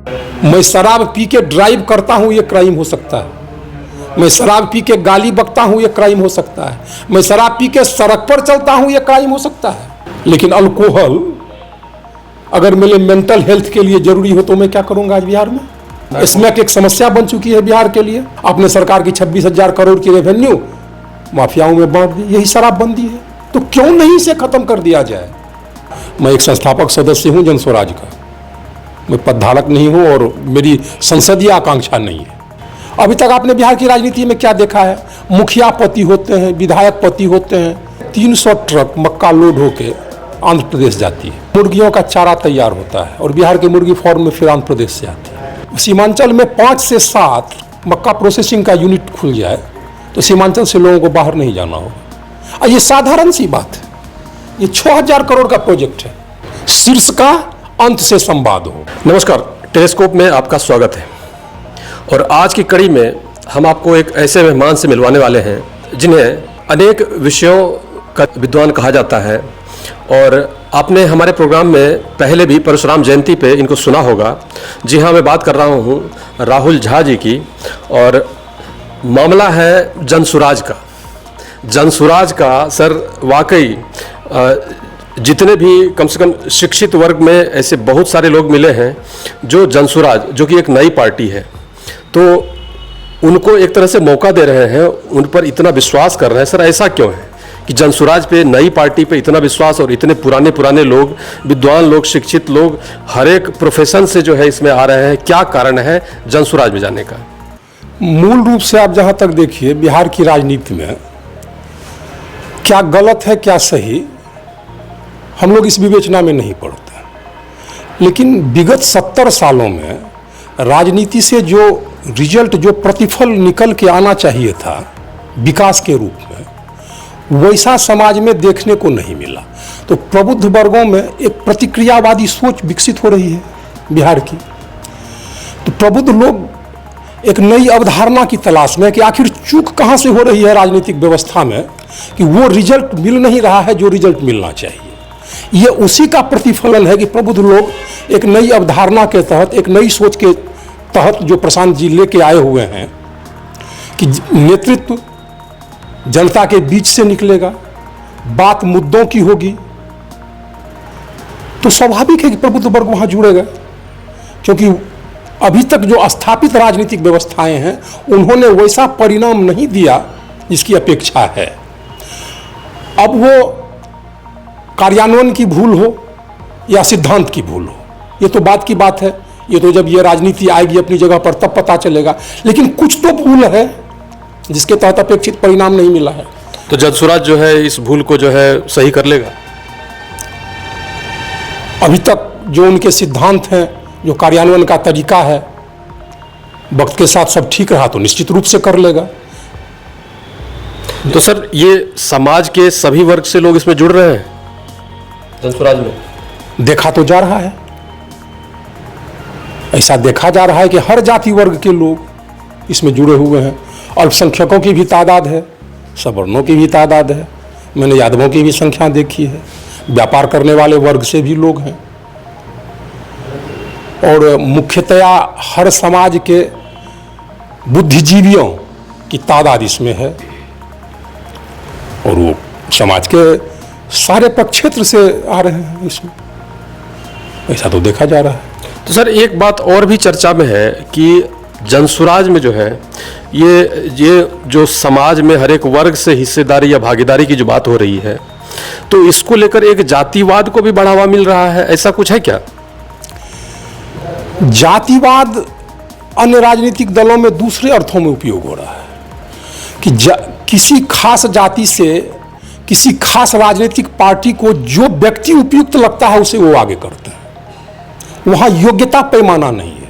मैं शराब पी के ड्राइव करता हूं, ये क्राइम हो सकता है। मैं शराब पी के गाली बकता हूं, ये क्राइम हो सकता है। मैं शराब पी के सड़क पर चलता हूं, ये क्राइम हो सकता है। लेकिन अल्कोहल अगर मेरे मेंटल हेल्थ के लिए जरूरी हो तो मैं क्या करूंगा आज बिहार में। स्मैक एक समस्या बन चुकी है बिहार के लिए। आपने सरकार की 26,000 करोड़ की रेवेन्यू माफियाओं में बांट दी, यही शराबबंदी है। तो क्यों नहीं इसे खत्म कर दिया जाए। मैं एक संस्थापक सदस्य हूं जन स्वराज का, मैं पदधारक नहीं हूं और मेरी संसदीय आकांक्षा नहीं है। अभी तक आपने बिहार की राजनीति में क्या देखा है। मुखिया पति होते हैं, विधायक पति होते हैं। 300 ट्रक मक्का लोड होके आंध्र प्रदेश जाती है, मुर्गियों का चारा तैयार होता है और बिहार के मुर्गी फार्म में फिर आंध्र प्रदेश से आती है। सीमांचल में 5 से 7 मक्का प्रोसेसिंग का यूनिट खुल जाए तो सीमांचल से लोगों को बाहर नहीं जाना होगा। ये साधारण सी बात है। ये 6,000 करोड़ का प्रोजेक्ट है। शीर्ष का अंत से संवाद हो। नमस्कार, टेलीस्कोप में आपका स्वागत है। और आज की कड़ी में हम आपको एक ऐसे मेहमान से मिलवाने वाले हैं जिन्हें अनेक विषयों का विद्वान कहा जाता है। और आपने हमारे प्रोग्राम में पहले भी परशुराम जयंती पे इनको सुना होगा। जी हाँ, मैं बात कर रहा हूँ राहुल झा जी की। और मामला है जनसुराज का। जनसुराज का सर वाकई जितने भी कम से कम शिक्षित वर्ग में ऐसे बहुत सारे लोग मिले हैं जो जनसुराज, जो कि एक नई पार्टी है, तो उनको एक तरह से मौका दे रहे हैं, उन पर इतना विश्वास कर रहे हैं। सर ऐसा क्यों है कि जनसुराज पे, नई पार्टी पे इतना विश्वास और इतने पुराने लोग, विद्वान लोग, शिक्षित लोग, हर एक प्रोफेशन से जो है इसमें आ रहे हैं। क्या कारण है जनसुराज में जाने का? मूल रूप से आप जहां तक देखिए बिहार की राजनीति में क्या गलत है क्या सही, हम लोग इस विवेचना में नहीं पड़ते। लेकिन विगत 70 सालों में राजनीति से जो रिजल्ट, जो प्रतिफल निकल के आना चाहिए था विकास के रूप में, वैसा समाज में देखने को नहीं मिला। तो प्रबुद्ध वर्गों में एक प्रतिक्रियावादी सोच विकसित हो रही है बिहार की। तो प्रबुद्ध लोग एक नई अवधारणा की तलाश में कि आखिर चूक कहां से हो रही है राजनीतिक व्यवस्था में कि वो रिजल्ट मिल नहीं रहा है जो रिजल्ट मिलना चाहिए। ये उसी का प्रतिफलन है कि प्रबुद्ध लोग एक नई अवधारणा के तहत, एक नई सोच के तहत जो प्रशांत जी लेके आए हुए हैं कि नेतृत्व जनता के बीच से निकलेगा, बात मुद्दों की होगी, तो स्वाभाविक है कि प्रबुद्ध वर्ग वहां जुड़ेगा। क्योंकि अभी तक जो स्थापित राजनीतिक व्यवस्थाएं हैं उन्होंने वैसा परिणाम नहीं दिया जिसकी अपेक्षा है। अब वो कार्यान्वयन की भूल हो या सिद्धांत की भूल हो, ये तो बात की बात है। ये तो जब ये राजनीति आएगी अपनी जगह पर तब पता चलेगा। लेकिन कुछ तो भूल है जिसके तहत अपेक्षित परिणाम नहीं मिला है। तो जनसुराज जो है इस भूल को जो है सही कर लेगा। अभी तक जो उनके सिद्धांत हैं, जो कार्यान्वयन का तरीका है, वक्त के साथ सब ठीक रहा तो निश्चित रूप से कर लेगा। तो सर ये समाज के सभी वर्ग से लोग इसमें जुड़ रहे हैं जनसुराज में? देखा तो जा रहा है, ऐसा देखा जा रहा है कि हर जाति वर्ग के लोग इसमें जुड़े हुए हैं। अल्पसंख्यकों की भी तादाद है, सवर्णों की भी तादाद है, मैंने यादवों की भी संख्या देखी है, व्यापार करने वाले वर्ग से भी लोग हैं। और मुख्यतया हर समाज के बुद्धिजीवियों की तादाद इसमें है और वो समाज के सारे प्रक्षेत्र से आ रहे हैं इसमें, ऐसा तो देखा जा रहा है। तो सर एक बात और भी चर्चा में है कि जनसुराज में जो है ये जो समाज में हर एक वर्ग से हिस्सेदारी या भागीदारी की जो बात हो रही है, तो इसको लेकर एक जातिवाद को भी बढ़ावा मिल रहा है, ऐसा कुछ है क्या? जातिवाद अन्य राजनीतिक दलों में दूसरे अर्थों में उपयोग हो रहा है कि किसी खास जाति से किसी खास राजनीतिक पार्टी को जो व्यक्ति उपयुक्त लगता है उसे वो आगे करते हैं। वहां योग्यता पैमाना नहीं है।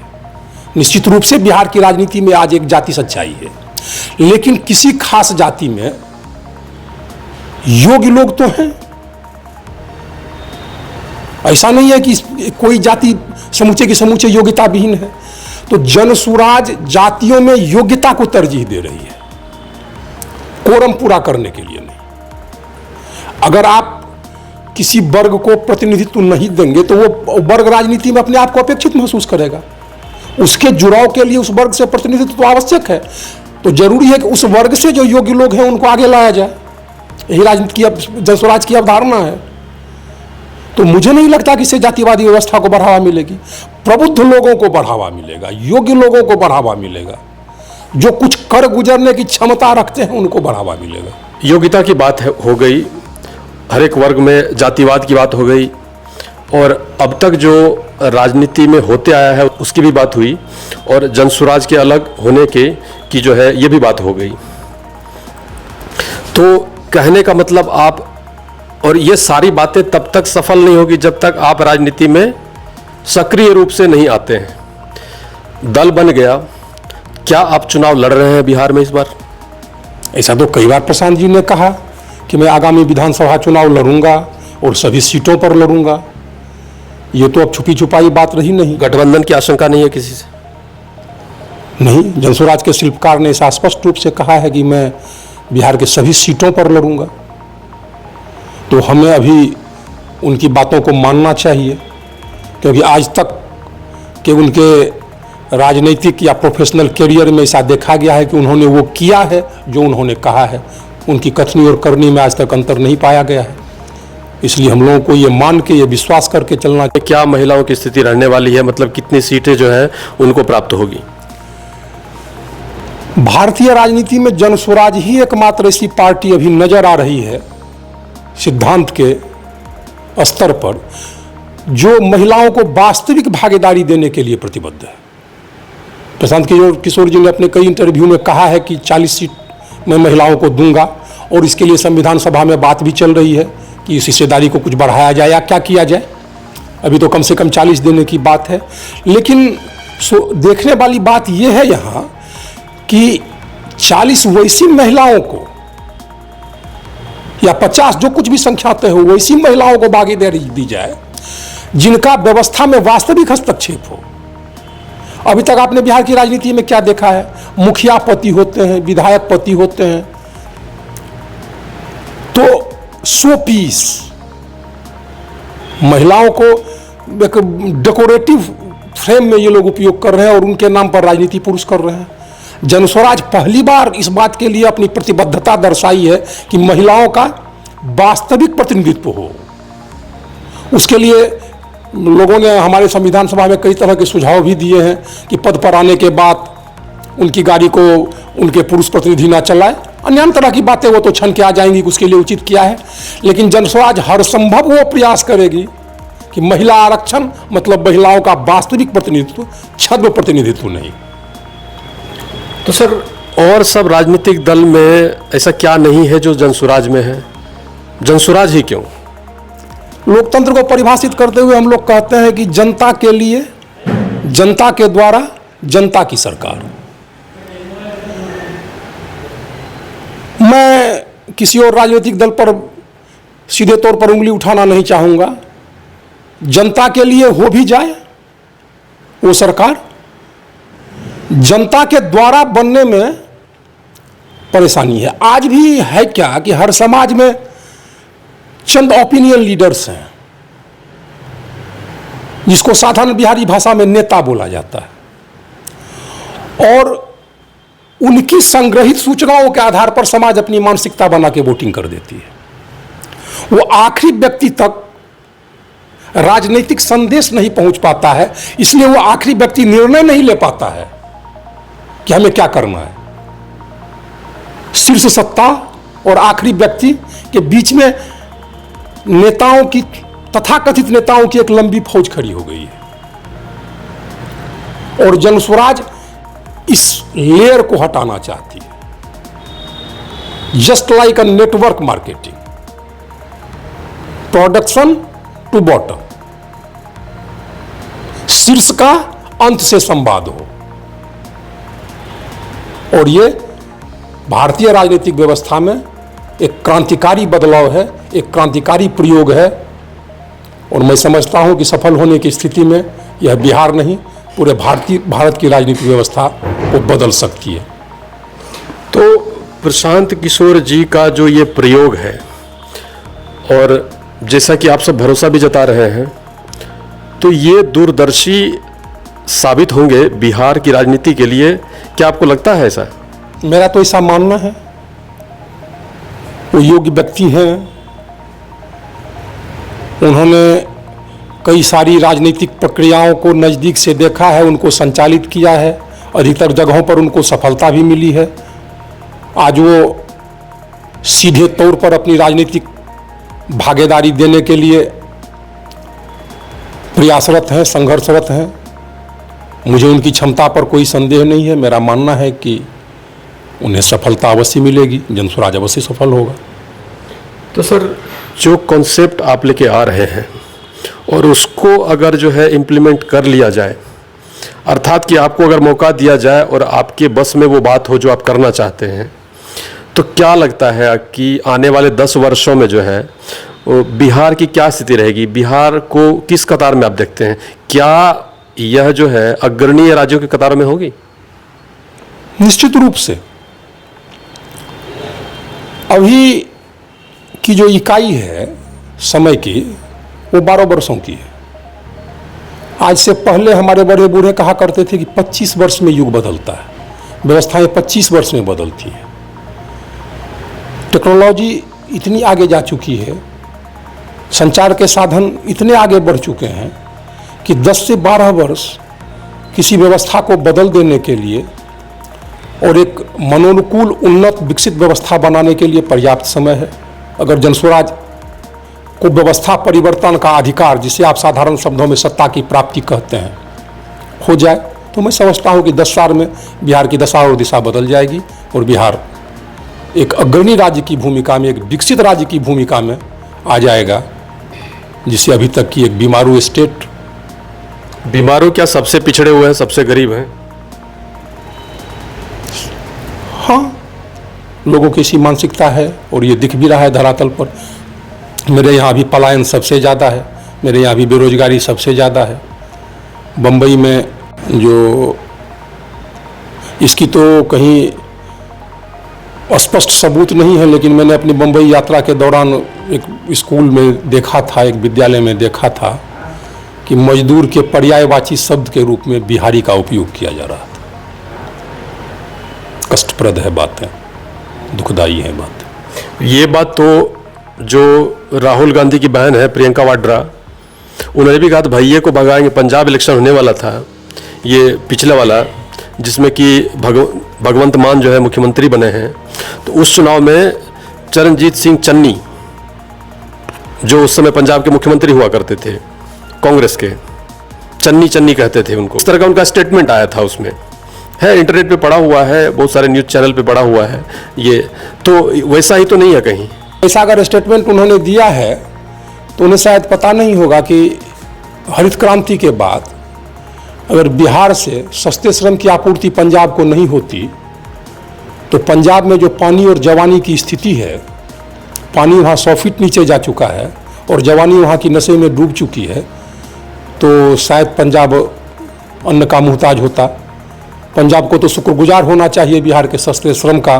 निश्चित रूप से बिहार की राजनीति में आज एक जाति सच्चाई है, लेकिन किसी खास जाति में योग्य लोग तो हैं। ऐसा नहीं है कि कोई जाति समूचे की समूचे योग्यता विहीन है। तो जनसुराज जातियों में योग्यता को तरजीह दे रही है, कोरम पूरा करने के लिए नहीं। अगर आप किसी वर्ग को प्रतिनिधित्व नहीं देंगे तो वो वर्ग राजनीति में अपने आप को अपेक्षित महसूस करेगा। उसके जुड़ाव के लिए उस वर्ग से प्रतिनिधित्व तो आवश्यक है। तो जरूरी है कि उस वर्ग से जो योग्य लोग हैं उनको आगे लाया जाए। यही राजनीति की, जनस्वराज की अवधारणा है। तो मुझे नहीं लगता कि इससे जातिवादी व्यवस्था को बढ़ावा मिलेगी। प्रबुद्ध लोगों को बढ़ावा मिलेगा, योग्य लोगों को बढ़ावा मिलेगा, जो कुछ कर गुजरने की क्षमता रखते हैं उनको बढ़ावा मिलेगा। योग्यता की बात हो गई, हर एक वर्ग में जातिवाद की बात हो गई, और अब तक जो राजनीति में होते आया है उसकी भी बात हुई, और जनसुराज के अलग होने की जो है ये भी बात हो गई। तो कहने का मतलब आप, और ये सारी बातें तब तक सफल नहीं होगी जब तक आप राजनीति में सक्रिय रूप से नहीं आते हैं। दल बन गया, क्या आप चुनाव लड़ रहे हैं बिहार में इस बार? ऐसा तो कई बार प्रशांत जी ने कहा कि मैं आगामी विधानसभा चुनाव लड़ूंगा और सभी सीटों पर लड़ूंगा। ये तो अब छुपी छुपाई बात रही नहीं। गठबंधन की आशंका नहीं है किसी से? नहीं, जनसुराज के शिल्पकार ने ऐसा स्पष्ट रूप से कहा है कि मैं बिहार के सभी सीटों पर लड़ूंगा। तो हमें अभी उनकी बातों को मानना चाहिए, क्योंकि आज तक के उनके राजनीतिक या प्रोफेशनल करियर में ऐसा देखा गया है कि उन्होंने वो किया है जो उन्होंने कहा है। उनकी कथनी और करनी में आज तक अंतर नहीं पाया गया है। इसलिए हम लोगों को ये मान के, ये विश्वास करके चलना चाहिए। क्या महिलाओं की स्थिति रहने वाली है? मतलब कितनी सीटें जो है उनको प्राप्त होगी? भारतीय राजनीति में जनसुराज ही एकमात्र ऐसी पार्टी अभी नजर आ रही है सिद्धांत के स्तर पर जो महिलाओं को वास्तविक भागीदारी देने के लिए प्रतिबद्ध है। प्रशांत किशोर जी ने अपने कई इंटरव्यू में कहा है कि 40 सीट मैं महिलाओं को दूंगा, और इसके लिए संविधान सभा में बात भी चल रही है कि इस हिस्सेदारी को कुछ बढ़ाया जाए या क्या किया जाए। अभी तो कम से कम 40 देने की बात है। लेकिन देखने वाली बात यह है यहाँ कि 40 वैसी महिलाओं को या 50, जो कुछ भी संख्या तय हो, वैसी महिलाओं को भागीदारी दी जाए जिनका व्यवस्था में वास्तविक हस्तक्षेप हो। अभी तक आपने बिहार की राजनीति में क्या देखा है? मुखिया पति होते हैं, विधायक पति होते हैं, तो 100 पीस महिलाओं को एक डेकोरेटिव फ्रेम में ये लोग उपयोग कर रहे हैं और उनके नाम पर राजनीति पुरुष कर रहे हैं। जनस्वराज पहली बार इस बात के लिए अपनी प्रतिबद्धता दर्शाई है कि महिलाओं का वास्तविक प्रतिनिधित्व हो। उसके लिए लोगों ने हमारे संविधान सभा में कई तरह के सुझाव भी दिए हैं कि पद पर आने के बाद उनकी गाड़ी को उनके पुरुष प्रतिनिधि ना चलाए। अन्य तरह की बातें वो तो छन के आ जाएंगी, उसके लिए उचित किया है। लेकिन जनस्वराज हर संभव वो प्रयास करेगी कि महिला आरक्षण मतलब महिलाओं का वास्तविक प्रतिनिधित्व, छद्म प्रतिनिधित्व नहीं। तो सर, और सब राजनीतिक दल में ऐसा क्या नहीं है जो जनसुराज में है? जनसुराज ही क्यों? लोकतंत्र को परिभाषित करते हुए हम लोग कहते हैं कि जनता के लिए, जनता के द्वारा, जनता की सरकार। मैं किसी और राजनीतिक दल पर सीधे तौर पर उंगली उठाना नहीं चाहूंगा। जनता के लिए हो भी जाए वो सरकार, जनता के द्वारा बनने में परेशानी है। आज भी है क्या कि हर समाज में चंद ओपिनियन लीडर्स हैं जिसको साधारण बिहारी भाषा में नेता बोला जाता है, और उनकी संग्रहित सूचनाओं के आधार पर समाज अपनी मानसिकता बना के वोटिंग कर देती है। वो आखिरी व्यक्ति तक राजनीतिक संदेश नहीं पहुंच पाता है, इसलिए वो आखिरी व्यक्ति निर्णय नहीं ले पाता है कि हमें क्या करना है। शीर्ष सत्ता और आखिरी व्यक्ति के बीच में नेताओं की, तथाकथित नेताओं की एक लंबी फौज खड़ी हो गई है, और जनस्वराज इस लेयर को हटाना चाहती है। Just like a network marketing, production to bottom, शीर्ष का अंत से संवाद हो। और ये भारतीय राजनीतिक व्यवस्था में एक क्रांतिकारी बदलाव है, एक क्रांतिकारी प्रयोग है, और मैं समझता हूं कि सफल होने की स्थिति में यह बिहार नहीं, पूरे भारत की राजनीतिक व्यवस्था को बदल सकती है। तो प्रशांत किशोर जी का जो ये प्रयोग है, और जैसा कि आप सब भरोसा भी जता रहे हैं, तो ये दूरदर्शी साबित होंगे बिहार की राजनीति के लिए, क्या आपको लगता है ऐसा? मेरा तो ऐसा मानना है। वो योग्य व्यक्ति हैं, उन्होंने कई सारी राजनीतिक प्रक्रियाओं को नज़दीक से देखा है, उनको संचालित किया है, अधिकतर जगहों पर उनको सफलता भी मिली है। आज वो सीधे तौर पर अपनी राजनीतिक भागीदारी देने के लिए प्रयासरत हैं, संघर्षरत हैं। मुझे उनकी क्षमता पर कोई संदेह नहीं है। मेरा मानना है कि उन्हें सफलता अवश्य मिलेगी, जनसुराज अवश्य सफल होगा। तो सर, जो कॉन्सेप्ट आप लेके आ रहे हैं और उसको अगर जो है इम्प्लीमेंट कर लिया जाए, अर्थात कि आपको अगर मौका दिया जाए और आपके बस में वो बात हो जो आप करना चाहते हैं, तो क्या लगता है कि आने वाले 10 वर्षों में जो है वो बिहार की क्या स्थिति रहेगी? बिहार को किस कतार में आप देखते हैं? क्या यह जो है अग्रणीय राज्यों की कतार में होगी? निश्चित रूप से। अभी की जो इकाई है समय की, वो 12 वर्षों की है। आज से पहले हमारे बड़े बूढ़े कहा करते थे कि 25 वर्ष में युग बदलता है, व्यवस्थाएं 25 वर्ष में बदलती हैं। टेक्नोलॉजी इतनी आगे जा चुकी है, संचार के साधन इतने आगे बढ़ चुके हैं कि 10 से 12 वर्ष किसी व्यवस्था को बदल देने के लिए और एक मनोनुकूल, उन्नत, विकसित व्यवस्था बनाने के लिए पर्याप्त समय है। अगर जनस्वराज को व्यवस्था परिवर्तन का अधिकार, जिसे आप साधारण शब्दों में सत्ता की प्राप्ति कहते हैं, हो जाए, तो मैं समझता हूं कि 10 साल में बिहार की दशा और दिशा बदल जाएगी और बिहार एक अग्रणी राज्य की भूमिका में, एक विकसित राज्य की भूमिका में आ जाएगा, जिसे अभी तक की एक बीमारू स्टेट। बीमारू क्या सबसे पिछड़े हुए हैं, सबसे गरीब हैं? हाँ, लोगों की ऐसी मानसिकता है और ये दिख भी रहा है धरातल पर। मेरे यहाँ भी पलायन सबसे ज़्यादा है, मेरे यहाँ भी बेरोजगारी सबसे ज़्यादा है। बम्बई में जो, इसकी तो कहीं स्पष्ट सबूत नहीं है, लेकिन मैंने अपनी बम्बई यात्रा के दौरान एक स्कूल में देखा था, एक विद्यालय में देखा था कि मजदूर के पर्यायवाची शब्द के रूप में बिहारी का उपयोग किया जा रहा था। कष्टप्रद है बातें, दुखदाई है बातें। ये बात तो जो राहुल गांधी की बहन है प्रियंका वाड्रा, उन्होंने भी कहा था भैया को भगाएंगे। पंजाब इलेक्शन होने वाला था, ये पिछले वाला, जिसमें कि भगवंत मान जो है मुख्यमंत्री बने हैं। तो उस चुनाव में चरणजीत सिंह चन्नी, जो उस समय पंजाब के मुख्यमंत्री हुआ करते थे कांग्रेस के, चन्नी चन्नी कहते थे उनको, इस तरह का उनका स्टेटमेंट आया था। उसमें है, इंटरनेट पे पड़ा हुआ है, बहुत सारे न्यूज़ चैनल पे पड़ा हुआ है। ये तो वैसा ही तो नहीं है कहीं। ऐसा अगर स्टेटमेंट उन्होंने दिया है तो उन्हें शायद पता नहीं होगा कि हरित क्रांति के बाद अगर बिहार से सस्ते श्रम की आपूर्ति पंजाब को नहीं होती तो पंजाब में जो पानी और जवानी की स्थिति है, पानी वहाँ 100 फीट नीचे जा चुका है और जवानी वहाँ की नशे में डूब चुकी है, तो शायद पंजाब अन्न का मुहताज होता। पंजाब को तो शुक्रगुजार होना चाहिए बिहार के सस्ते श्रम का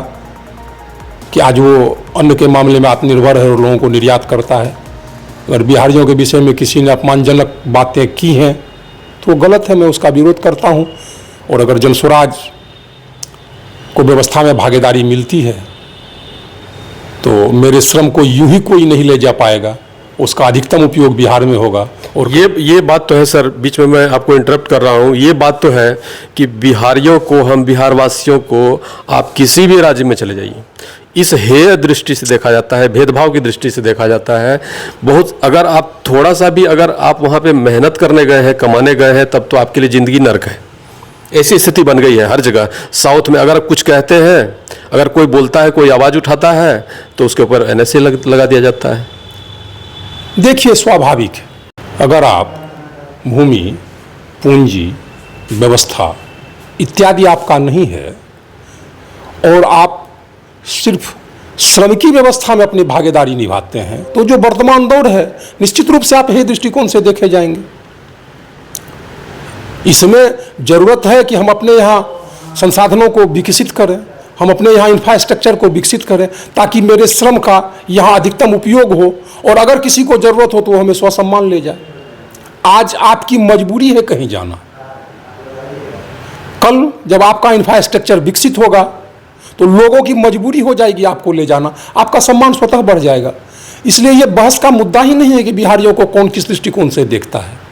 कि आज वो अन्न के मामले में आत्मनिर्भर है और लोगों को निर्यात करता है। अगर बिहारियों के विषय में किसी ने अपमानजनक बातें की हैं तो वो गलत है, मैं उसका विरोध करता हूँ। और अगर जनस्वराज को व्यवस्था में भागीदारी मिलती है तो मेरे श्रम को यूं ही कोई नहीं ले जा पाएगा, उसका अधिकतम उपयोग बिहार में होगा। और ये बात तो है सर, बीच में मैं आपको इंटरप्ट कर रहा हूँ। ये बात तो है कि बिहारियों को, हम बिहार वासियों को, आप किसी भी राज्य में चले जाइए, इस हेय दृष्टि से देखा जाता है, भेदभाव की दृष्टि से देखा जाता है बहुत। अगर आप थोड़ा सा भी अगर आप वहाँ पे मेहनत करने गए हैं, कमाने गए हैं, तब तो आपके लिए ज़िंदगी नर्क है। ऐसी स्थिति बन गई है हर जगह। साउथ में अगर आप कुछ कहते हैं, अगर कोई बोलता है, कोई आवाज़ उठाता है, तो उसके ऊपर NSA लगा दिया जाता है। देखिए, स्वाभाविक है, अगर आप भूमि, पूंजी, व्यवस्था इत्यादि आपका नहीं है और आप सिर्फ श्रम की व्यवस्था में अपनी भागीदारी निभाते हैं, तो जो वर्तमान दौर है निश्चित रूप से आप हे दृष्टिकोण से देखे जाएंगे। इसमें जरूरत है कि हम अपने यहाँ संसाधनों को विकसित करें, हम अपने यहाँ इंफ्रास्ट्रक्चर को विकसित करें ताकि मेरे श्रम का यहाँ अधिकतम उपयोग हो और अगर किसी को जरूरत हो तो वो हमें स्वसम्मान ले जाए। आज आपकी मजबूरी है कहीं जाना, कल जब आपका इंफ्रास्ट्रक्चर विकसित होगा तो लोगों की मजबूरी हो जाएगी आपको ले जाना, आपका सम्मान स्वतः बढ़ जाएगा। इसलिए ये बहस का मुद्दा ही नहीं है कि बिहारियों को कौन किस दृष्टिकोण से देखता है।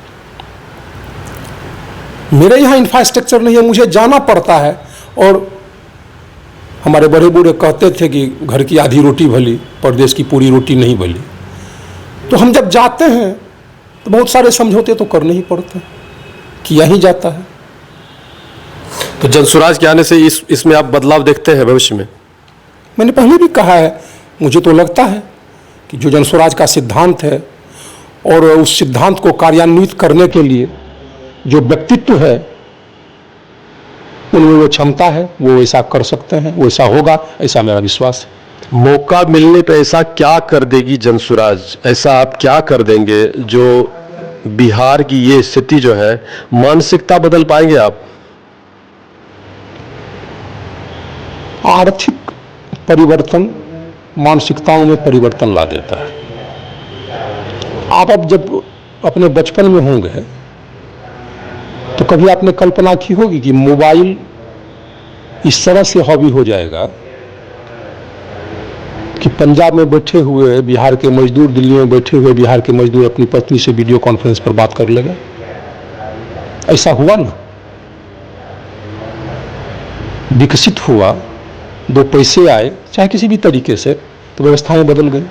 मेरे यहाँ इंफ्रास्ट्रक्चर नहीं है, मुझे जाना पड़ता है। और हमारे बड़े बूढ़े कहते थे कि घर की आधी रोटी भली, परदेश की पूरी रोटी नहीं भली। तो हम जब जाते हैं तो बहुत सारे समझौते तो करने ही पड़ते हैं, किया ही जाता है। तो जनसुराज के आने से इसमें आप बदलाव देखते हैं भविष्य में? मैंने पहले भी कहा है, मुझे तो लगता है कि जो जनसुराज का सिद्धांत है और उस सिद्धांत को कार्यान्वित करने के लिए जो व्यक्तित्व है उनमें वो क्षमता है, वो ऐसा कर सकते हैं, वो ऐसा होगा, ऐसा मेरा विश्वास है। मौका मिलने पर ऐसा क्या कर देगी जनसुराज, ऐसा आप क्या कर देंगे जो बिहार की ये स्थिति जो है, मानसिकता बदल पाएंगे आप? आर्थिक परिवर्तन मानसिकताओं में परिवर्तन ला देता है। आप अब जब अपने बचपन में होंगे तो कभी आपने कल्पना की होगी कि मोबाइल इस तरह से हॉबी हो जाएगा कि पंजाब में बैठे हुए बिहार के मजदूर, दिल्ली में बैठे हुए बिहार के मजदूर अपनी पत्नी से वीडियो कॉन्फ्रेंस पर बात कर लेगा। ऐसा हुआ ना, विकसित हुआ, दो पैसे आए चाहे किसी भी तरीके से, तो व्यवस्थाएं बदल गई।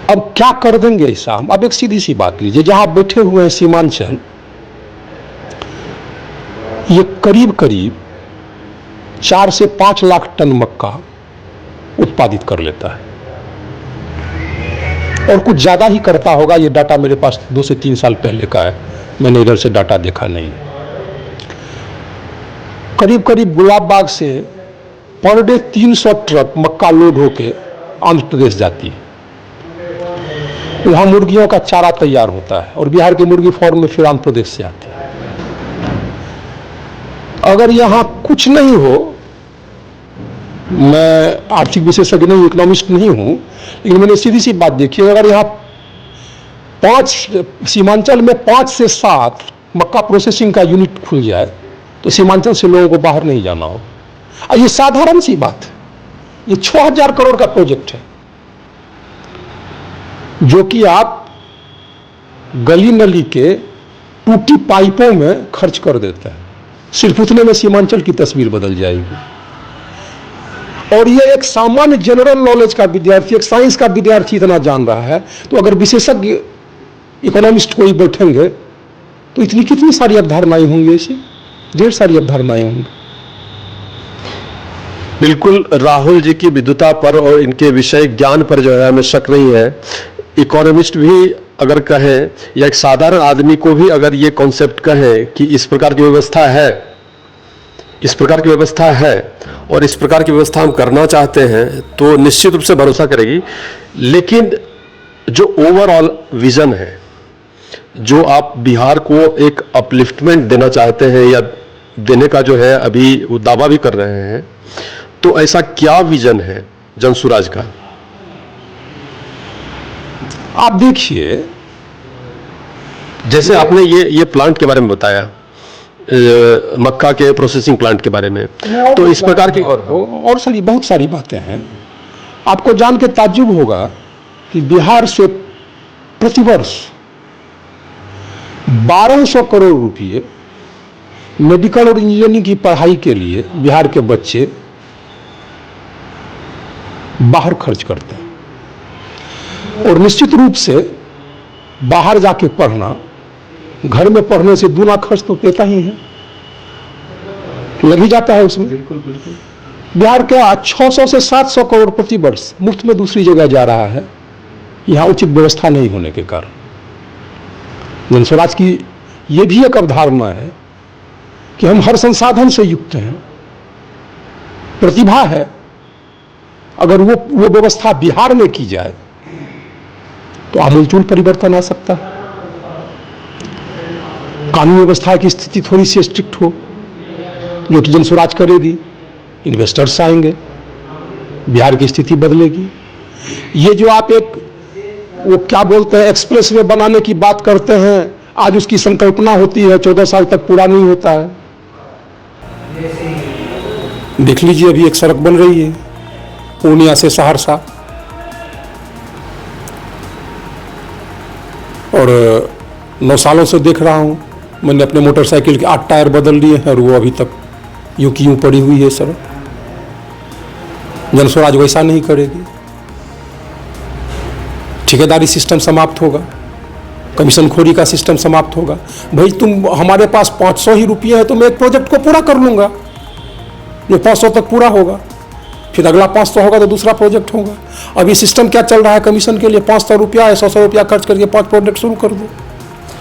अब क्या कर देंगे ऐसा? अब एक सीधी सी बात लीजिए, जहां आप बैठे हुए हैं सीमांचल, ये करीब करीब 4 से 5 लाख टन मक्का उत्पादित कर लेता है और कुछ ज्यादा ही करता होगा। ये डाटा मेरे पास 2 से 3 साल पहले का है, मैंने इधर से डाटा देखा नहीं। करीब करीब गुलाब बाग से पर डे 300 ट्रक मक्का लोड होके आंध्र प्रदेश जाती है। वहां मुर्गियों का चारा तैयार होता है और बिहार की मुर्गी फार्म में फिर आंध्र प्रदेश से आती है। अगर यहां कुछ नहीं हो, मैं आर्थिक विशेषज्ञ नहीं, इकोनॉमिस्ट नहीं हूं, लेकिन मैंने सीधी सी बात देखी, अगर यहां 5 सीमांचल में 5 से 7 मक्का प्रोसेसिंग का यूनिट खुल जाए तो सीमांचल से लोगों को बाहर नहीं जाना हो। और ये साधारण सी बात है, ये 6000 करोड़ का प्रोजेक्ट है जो कि आप गली नली के टूटी पाइपों में खर्च कर देते हैं। सिर्फ उतने में सीमांचल की तस्वीर बदल जाएगी। और ये एक सामान्य जनरल नॉलेज का विद्यार्थी, एक साइंस का विद्यार्थी इतना जान रहा है, तो अगर विशेषज्ञ इकोनॉमिस्ट कोई बैठेंगे तो इतनी कितनी सारी अवधारणाएं होंगी, ऐसी ढेर सारी अवधारणाएं होंगी। बिल्कुल, राहुल जी की विद्वता पर और इनके विषय ज्ञान पर जो है हमें शक नहीं है। इकोनॉमिस्ट भी अगर कहें या एक साधारण आदमी को भी अगर ये कॉन्सेप्ट कहें कि इस प्रकार की व्यवस्था है, इस प्रकार की व्यवस्था है और इस प्रकार की व्यवस्था हम करना चाहते हैं, तो निश्चित रूप से भरोसा करेगी। लेकिन जो ओवरऑल विजन है, जो आप बिहार को एक अपलिफ्टमेंट देना चाहते हैं या देने का जो है अभी वो दावा भी कर रहे हैं, तो ऐसा क्या विजन है जनसुराज का? आप देखिए, जैसे आपने ये प्लांट के बारे में बताया, मक्का के प्रोसेसिंग प्लांट के बारे में, तो इस प्रकार की और सारी बहुत सारी बातें हैं। आपको जान के ताज्जुब होगा कि बिहार से प्रतिवर्ष 1200 करोड़ रुपए मेडिकल और इंजीनियरिंग की पढ़ाई के लिए बिहार के बच्चे बाहर खर्च करते हैं। और निश्चित रूप से बाहर जाके पढ़ना घर में पढ़ने से दूना खर्च तो देता ही है, लग ही जाता है उसमें। बिल्कुल बिल्कुल। बिहार के 600 से 700 करोड़ प्रति वर्ष मुफ्त में दूसरी जगह जा रहा है, यहाँ उचित व्यवस्था नहीं होने के कारण। जनस्वराज की यह भी एक अवधारणा है कि हम हर संसाधन से युक्त हैं, प्रतिभा है, अगर वो व्यवस्था बिहार में की जाए तो आमूलचूल परिवर्तन आ सकता है। कानून व्यवस्था की स्थिति थोड़ी सी स्ट्रिक्ट हो, जो कि जनस्वराज करेगी, इन्वेस्टर्स आएंगे, बिहार की स्थिति बदलेगी। ये जो आप एक वो क्या बोलते हैं एक्सप्रेस वे बनाने की बात करते हैं, आज उसकी संकल्पना होती है, 14 साल तक पूरा नहीं होता है। देख लीजिए, अभी एक सड़क बन रही है पूर्णिया से सहरसा, और 9 सालों से देख रहा हूँ। मैंने अपने मोटरसाइकिल के 8 टायर बदल लिए हैं और वो अभी तक यूं की यूं पड़ी हुई है सड़क। जनस्वराज वैसा नहीं करेगी। ठेकेदारी सिस्टम समाप्त होगा, कमीशनखोरी का सिस्टम समाप्त होगा। भाई तुम, हमारे पास 500 ही रुपये है तो मैं एक प्रोजेक्ट को पूरा कर लूँगा, जो 500 तक पूरा होगा, फिर अगला 500 होगा तो दूसरा प्रोजेक्ट होगा। अभी सिस्टम क्या चल रहा है कमीशन के लिए, 500 रुपया है, 100 रुपया खर्च करके 5 प्रोजेक्ट शुरू कर दो।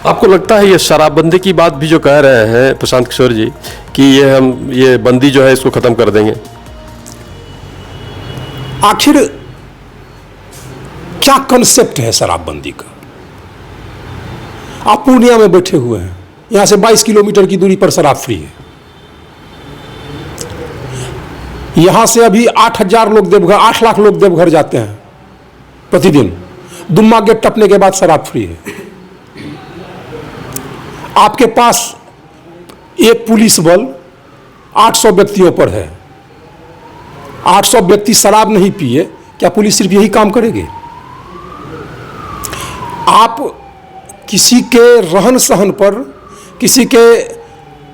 आपको लगता है ये शराबबंदी की बात भी जो कह रहे हैं प्रशांत किशोर जी कि ये बंदी जो है इसको खत्म कर देंगे? आखिर क्या कंसेप्ट है शराबबंदी का? आप पूर्णिया में बैठे हुए हैं, यहां से 22 किलोमीटर की दूरी पर शराब फ्री है। यहां से अभी 8,000 लोग देवघर, 8 लाख लोग देवघर जाते हैं प्रतिदिन। दुम्मा गेट टपने के बाद शराब फ्री है। आपके पास एक पुलिस बल 800 व्यक्तियों पर है। 800 व्यक्ति शराब नहीं पिए, क्या पुलिस सिर्फ यही काम करेगी? आप किसी के रहन सहन पर, किसी के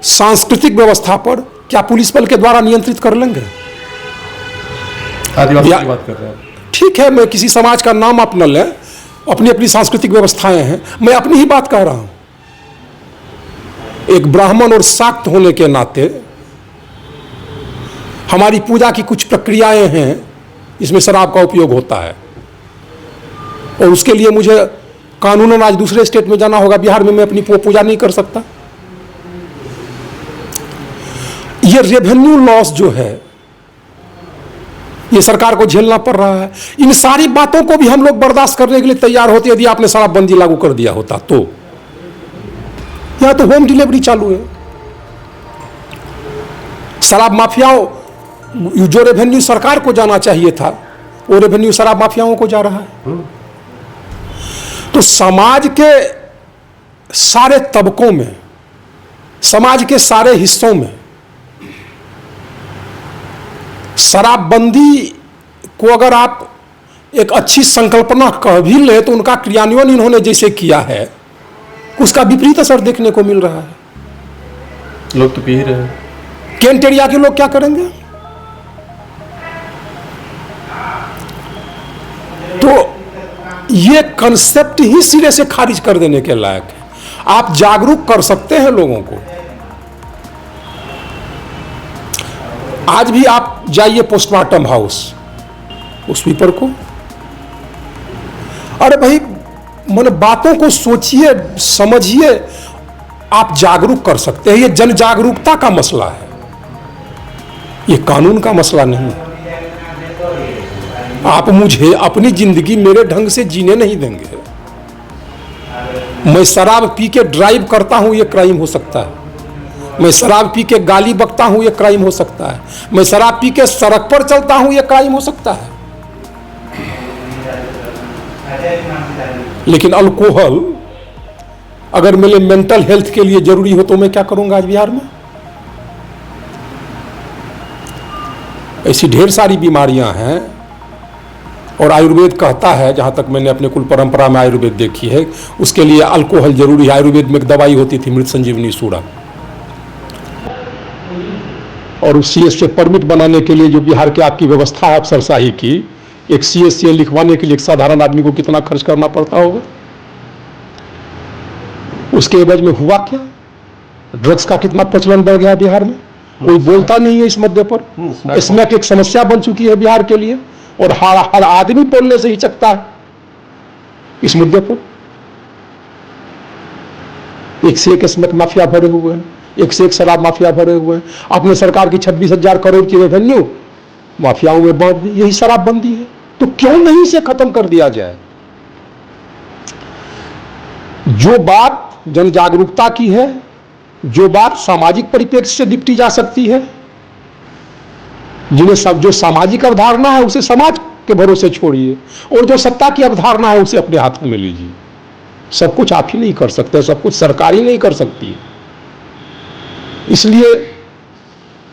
सांस्कृतिक व्यवस्था पर क्या पुलिस बल के द्वारा नियंत्रित कर लेंगे? आदिवासी की बात कर रहे हैं। ठीक है, मैं किसी समाज का नाम आप न लें, अपनी अपनी सांस्कृतिक व्यवस्थाएं हैं, मैं अपनी ही बात कर रहा हूं। एक ब्राह्मण और शाक्त होने के नाते हमारी पूजा की कुछ प्रक्रियाएं हैं, इसमें शराब का उपयोग होता है, और उसके लिए मुझे कानूनन आज दूसरे स्टेट में जाना होगा। बिहार में मैं अपनी पूजा नहीं कर सकता। ये रेवेन्यू लॉस जो है, ये सरकार को झेलना पड़ रहा है। इन सारी बातों को भी हम लोग बर्दाश्त करने के लिए तैयार होते यदि आपने शराबबंदी लागू कर दिया होता तो। यहां तो होम डिलीवरी चालू है। शराब माफियाओं, जो रेवेन्यू सरकार को जाना चाहिए था, वो रेवेन्यू शराब माफियाओं को जा रहा है। तो समाज के सारे तबकों में, समाज के सारे हिस्सों में शराबबंदी को अगर आप एक अच्छी संकल्पना कह भी ले तो उनका क्रियान्वयन इन्होंने जैसे किया है, उसका विपरीत असर देखने को मिल रहा है। लोग तो पी ही रहे हैं। कैंट एरिया के लोग क्या करेंगे? तो ये कंसेप्ट ही सिरे से खारिज कर देने के लायक है। आप जागरूक कर सकते हैं लोगों को। आज भी आप जाइए पोस्टमार्टम हाउस, उस स्वीपर को, अरे भाई मन बातों को सोचिए, समझिए, आप जागरूक कर सकते हैं। ये जन जागरूकता का मसला है, ये कानून का मसला नहीं है। आप मुझे अपनी जिंदगी मेरे ढंग से जीने नहीं देंगे। मैं शराब पी के ड्राइव करता हूं, यह क्राइम हो सकता है। मैं शराब पी के गाली बकता हूं, यह क्राइम हो सकता है। मैं शराब पी के सड़क पर चलता हूं, यह क्राइम हो सकता है। लेकिन अल्कोहल अगर मेरे मेंटल हेल्थ के लिए जरूरी हो तो मैं क्या करूंगा आज बिहार में? ऐसी ढेर सारी बीमारियां हैं, और आयुर्वेद कहता है, जहां तक मैंने अपने कुल परंपरा में आयुर्वेद देखी है, उसके लिए अल्कोहल जरूरी है। आयुर्वेद में एक दवाई होती थी, मृत संजीवनी सूड़ा, और उस सीएससी परमिट बनाने के लिए जो बिहार के आपकी व्यवस्था है अफसरशाही की, एक सीएससी लिखवाने के लिए एक साधारण आदमी को कितना खर्च करना पड़ता होगा? उसके एवज में हुआ क्या? ड्रग्स का कितना प्रचलन बढ़ गया बिहार में, कोई बोलता नहीं है इस मुद्दे पर। स्मैक एक समस्या बन चुकी है बिहार के लिए, और हर आदमी बोलने से हिचकता है इस मुद्दे पर। एक से एक स्मैक माफिया भरे हुए हैं, एक से एक शराब माफिया भरे हुए हैं। अपने सरकार की 26,000 करोड़ की रेवेन्यू माफियाओं में बांट दी। यही शराबबंदी है। तो क्यों नहीं इसे खत्म कर दिया जाए? जो बात जन जागरूकता की है, जो बात सामाजिक परिप्रेक्ष्य से निपटी जा सकती है, जिन्हें सब जो सामाजिक अवधारणा है उसे समाज के भरोसे छोड़िए, और जो सत्ता की अवधारणा है उसे अपने हाथों में लीजिए। सब कुछ आप ही नहीं कर सकते, सब कुछ सरकार ही नहीं कर सकती। इसलिए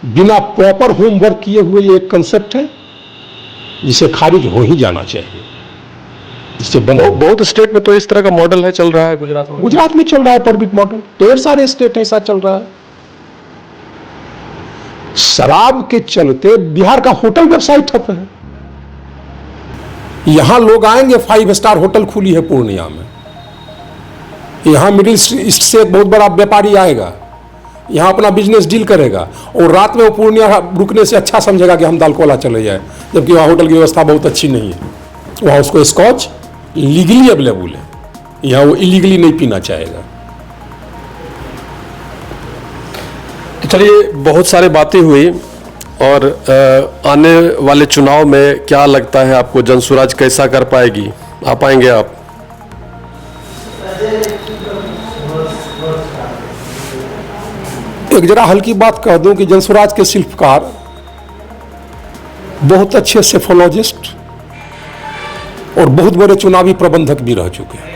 बिना प्रॉपर होमवर्क किए हुए ये एक कंसेप्ट है जिसे खारिज हो ही जाना चाहिए। जिससे बहुत स्टेट में तो इस तरह का मॉडल है, चल रहा है गुजरात में। गुजरात में चल रहा है परमिट मॉडल, ढेर सारे स्टेट ऐसा चल रहा है। शराब के चलते बिहार का होटल व्यवसाय ठप है। यहां लोग आएंगे, 5 स्टार होटल खुली है पूर्णिया में, यहां मिडिल ईस्ट से एक बहुत बड़ा व्यापारी आएगा, यहां अपना बिजनेस डील करेगा और रात में वो पूर्णिया रुकने से अच्छा समझेगा कि हम दालकोला चले जाए, जबकि वहां होटल की व्यवस्था बहुत अच्छी नहीं है। वहां उसको स्कॉच लीगली अवेलेबल है, यहां वो इलीगली नहीं पीना चाहेगा। तो चलिए, बहुत सारी बातें हुई और आने वाले चुनाव में क्या लगता है आपको, जनसुराज कैसा कर पाएगी, आ पाएंगे आप? एक जरा हल्की बात कह दूं कि जनसुराज के शिल्पकार बहुत अच्छे सेफोलॉजिस्ट और बहुत बड़े चुनावी प्रबंधक भी रह चुके हैं,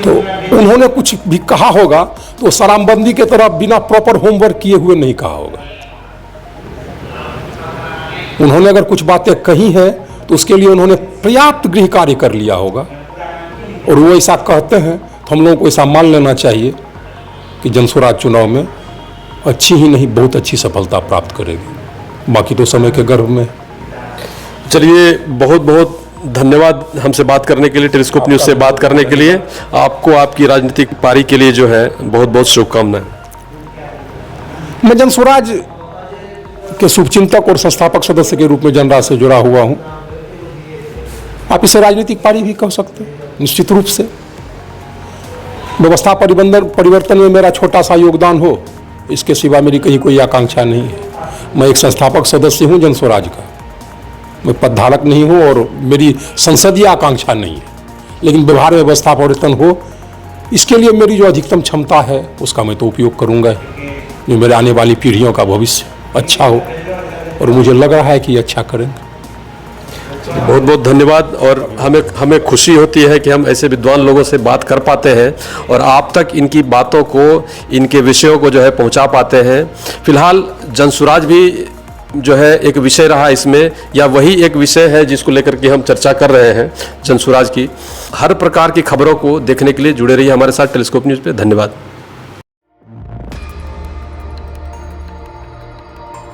तो उन्होंने कुछ भी कहा होगा तो शराबबंदी के तरफ बिना प्रॉपर होमवर्क किए हुए नहीं कहा होगा। उन्होंने अगर कुछ बातें कही हैं तो उसके लिए उन्होंने पर्याप्त गृह कार्य कर लिया होगा, और वो ऐसा कहते हैं तो हम लोगों को ऐसा मान लेना चाहिए कि जनसुराज चुनाव में अच्छी ही नहीं बहुत अच्छी सफलता प्राप्त करेगी। बाकी तो समय के गर्भ में। चलिए, बहुत बहुत धन्यवाद हमसे बात करने के लिए, टेलीस्कोप न्यूज़ से बात करने के लिए। आपको आपकी राजनीतिक पारी के लिए जो है बहुत बहुत शुभकामनाएं। मैं जनसुराज के शुभचिंतक और संस्थापक सदस्य के रूप में जनराज से जुड़ा हुआ हूं। आप इसे राजनीतिक पारी भी कह सकते हैं, निश्चित रूप से। व्यवस्था परिवर्तन में मेरा छोटा सा योगदान हो, इसके सिवा मेरी कहीं कोई आकांक्षा नहीं है। मैं एक संस्थापक सदस्य हूं जनसुराज का, मैं पदधारक नहीं हूं और मेरी संसदीय आकांक्षा नहीं है, लेकिन व्यवहार में व्यवस्था परिवर्तन हो, इसके लिए मेरी जो अधिकतम क्षमता है उसका मैं तो उपयोग करूंगा, जो मेरे आने वाली पीढ़ियों का भविष्य अच्छा हो, और मुझे लग रहा है कि अच्छा करेंगे। बहुत बहुत धन्यवाद। और हमें खुशी होती है कि हम ऐसे विद्वान लोगों से बात कर पाते हैं और आप तक इनकी बातों को, इनके विषयों को जो है पहुंचा पाते हैं। फिलहाल जनसुराज भी जो है एक विषय रहा इसमें, या वही एक विषय है जिसको लेकर के हम चर्चा कर रहे हैं जनसुराज की। हर प्रकार की खबरों को देखने के लिए जुड़े रहिए हमारे साथ टेलीस्कोप न्यूज़ पे। धन्यवाद।